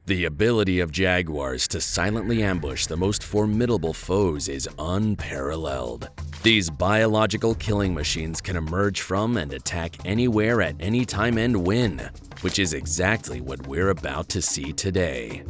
The ability of jaguars to silently ambush the most formidable foes is unparalleled. These biological killing machines can emerge from and attack anywhere at any time and win, which is exactly what we're about to see today.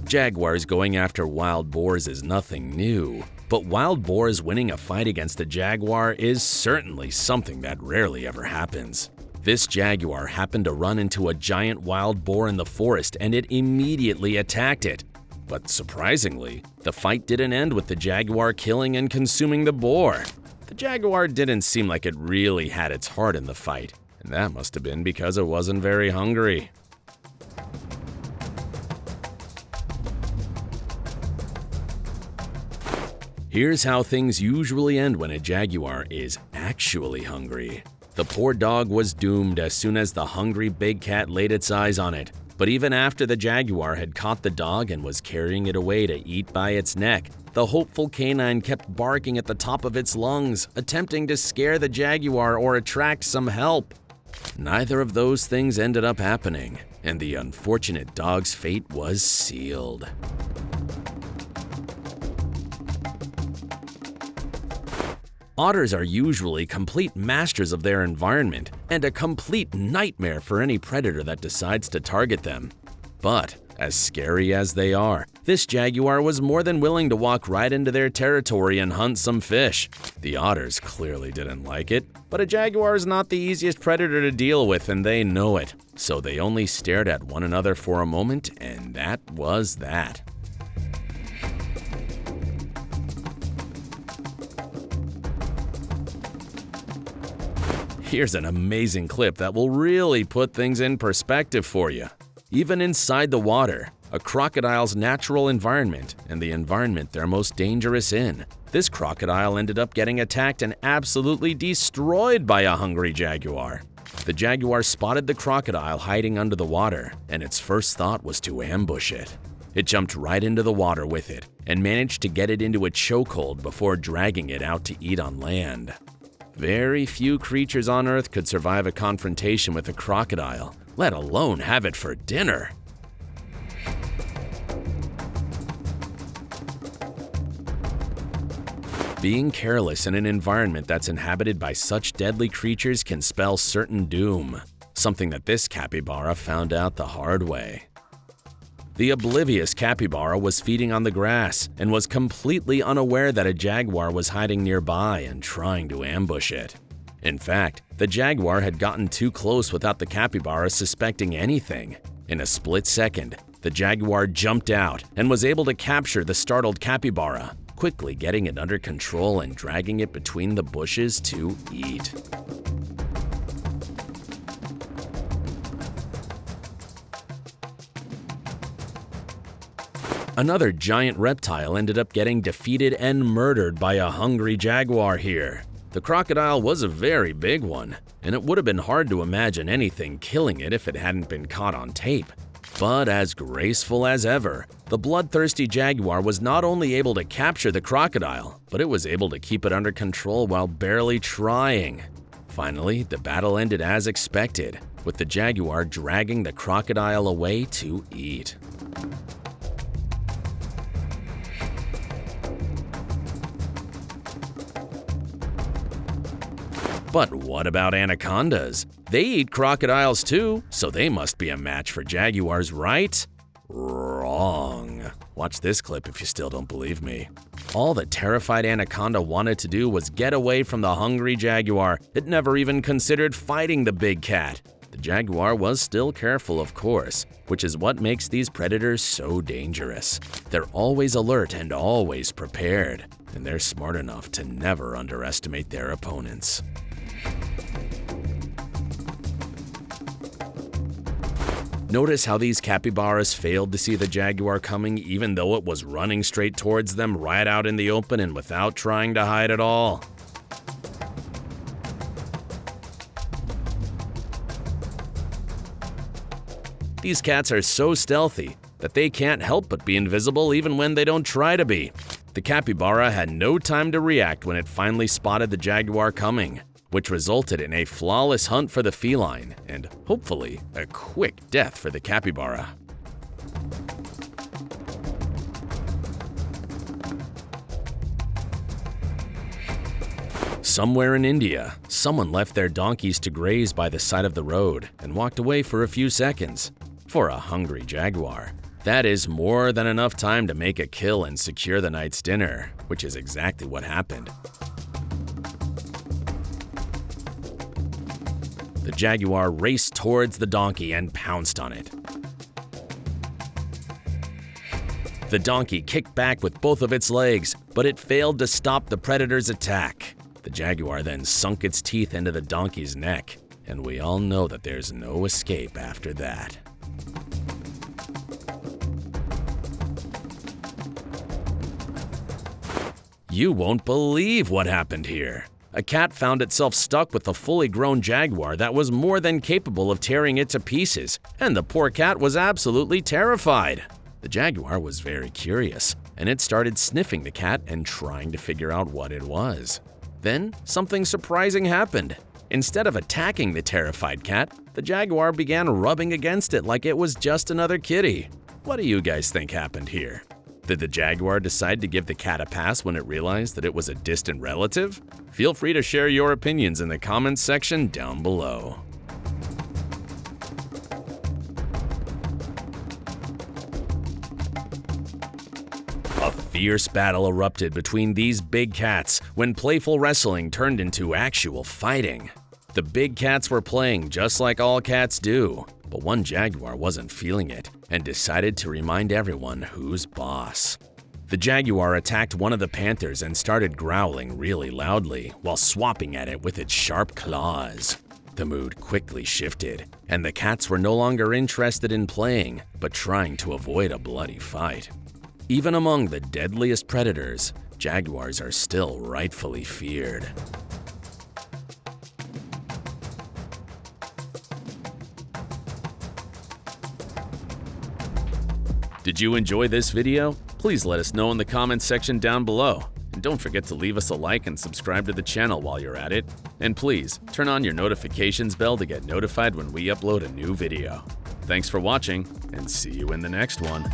Jaguars going after wild boars is nothing new, but wild boars winning a fight against a jaguar is certainly something that rarely ever happens. This jaguar happened to run into a giant wild boar in the forest and it immediately attacked it. But surprisingly, the fight didn't end with the jaguar killing and consuming the boar. The jaguar didn't seem like it really had its heart in the fight, and that must have been because it wasn't very hungry. Here's how things usually end when a jaguar is actually hungry. The poor dog was doomed as soon as the hungry big cat laid its eyes on it. But even after the jaguar had caught the dog and was carrying it away to eat by its neck, the hopeful canine kept barking at the top of its lungs, attempting to scare the jaguar or attract some help. Neither of those things ended up happening, and the unfortunate dog's fate was sealed. Otters are usually complete masters of their environment and a complete nightmare for any predator that decides to target them. But, as scary as they are, this jaguar was more than willing to walk right into their territory and hunt some fish. The otters clearly didn't like it, but a jaguar is not the easiest predator to deal with and they know it. So they only stared at one another for a moment and that was that. Here's an amazing clip that will really put things in perspective for you. Even inside the water, a crocodile's natural environment and the environment they're most dangerous in, this crocodile ended up getting attacked and absolutely destroyed by a hungry jaguar. The jaguar spotted the crocodile hiding under the water, and its first thought was to ambush it. It jumped right into the water with it and managed to get it into a chokehold before dragging it out to eat on land. Very few creatures on Earth could survive a confrontation with a crocodile, let alone have it for dinner. Being careless in an environment that's inhabited by such deadly creatures can spell certain doom, something that this capybara found out the hard way. The oblivious capybara was feeding on the grass and was completely unaware that a jaguar was hiding nearby and trying to ambush it. In fact, the jaguar had gotten too close without the capybara suspecting anything. In a split second, the jaguar jumped out and was able to capture the startled capybara, quickly getting it under control and dragging it between the bushes to eat. Another giant reptile ended up getting defeated and murdered by a hungry jaguar here. The crocodile was a very big one, and it would have been hard to imagine anything killing it if it hadn't been caught on tape. But as graceful as ever, the bloodthirsty jaguar was not only able to capture the crocodile, but it was able to keep it under control while barely trying. Finally, the battle ended as expected, with the jaguar dragging the crocodile away to eat. But what about anacondas? They eat crocodiles too, so they must be a match for jaguars, right? Wrong. Watch this clip if you still don't believe me. All the terrified anaconda wanted to do was get away from the hungry jaguar. It never even considered fighting the big cat. The jaguar was still careful, of course, which is what makes these predators so dangerous. They're always alert and always prepared, and they're smart enough to never underestimate their opponents. Notice how these capybaras failed to see the jaguar coming even though it was running straight towards them right out in the open and without trying to hide at all. These cats are so stealthy that they can't help but be invisible even when they don't try to be. The capybara had no time to react when it finally spotted the jaguar coming, which resulted in a flawless hunt for the feline and, hopefully, a quick death for the capybara. Somewhere in India, someone left their donkeys to graze by the side of the road and walked away for a few seconds. For a hungry jaguar, that is more than enough time to make a kill and secure the night's dinner, which is exactly what happened. The jaguar raced towards the donkey and pounced on it. The donkey kicked back with both of its legs, but it failed to stop the predator's attack. The jaguar then sunk its teeth into the donkey's neck, and we all know that there's no escape after that. You won't believe what happened here. A cat found itself stuck with a fully grown jaguar that was more than capable of tearing it to pieces, and the poor cat was absolutely terrified. The jaguar was very curious, and it started sniffing the cat and trying to figure out what it was. Then, something surprising happened. Instead of attacking the terrified cat, the jaguar began rubbing against it like it was just another kitty. What do you guys think happened here? Did the jaguar decide to give the cat a pass when it realized that it was a distant relative? Feel free to share your opinions in the comments section down below. A fierce battle erupted between these big cats when playful wrestling turned into actual fighting. The big cats were playing just like all cats do, but one jaguar wasn't feeling it and decided to remind everyone who's boss. The jaguar attacked one of the panthers and started growling really loudly while swapping at it with its sharp claws. The mood quickly shifted, and the cats were no longer interested in playing, but trying to avoid a bloody fight. Even among the deadliest predators, jaguars are still rightfully feared. Did you enjoy this video? Please let us know in the comments section down below. And don't forget to leave us a like and subscribe to the channel while you're at it. And please, turn on your notifications bell to get notified when we upload a new video. Thanks for watching, and see you in the next one.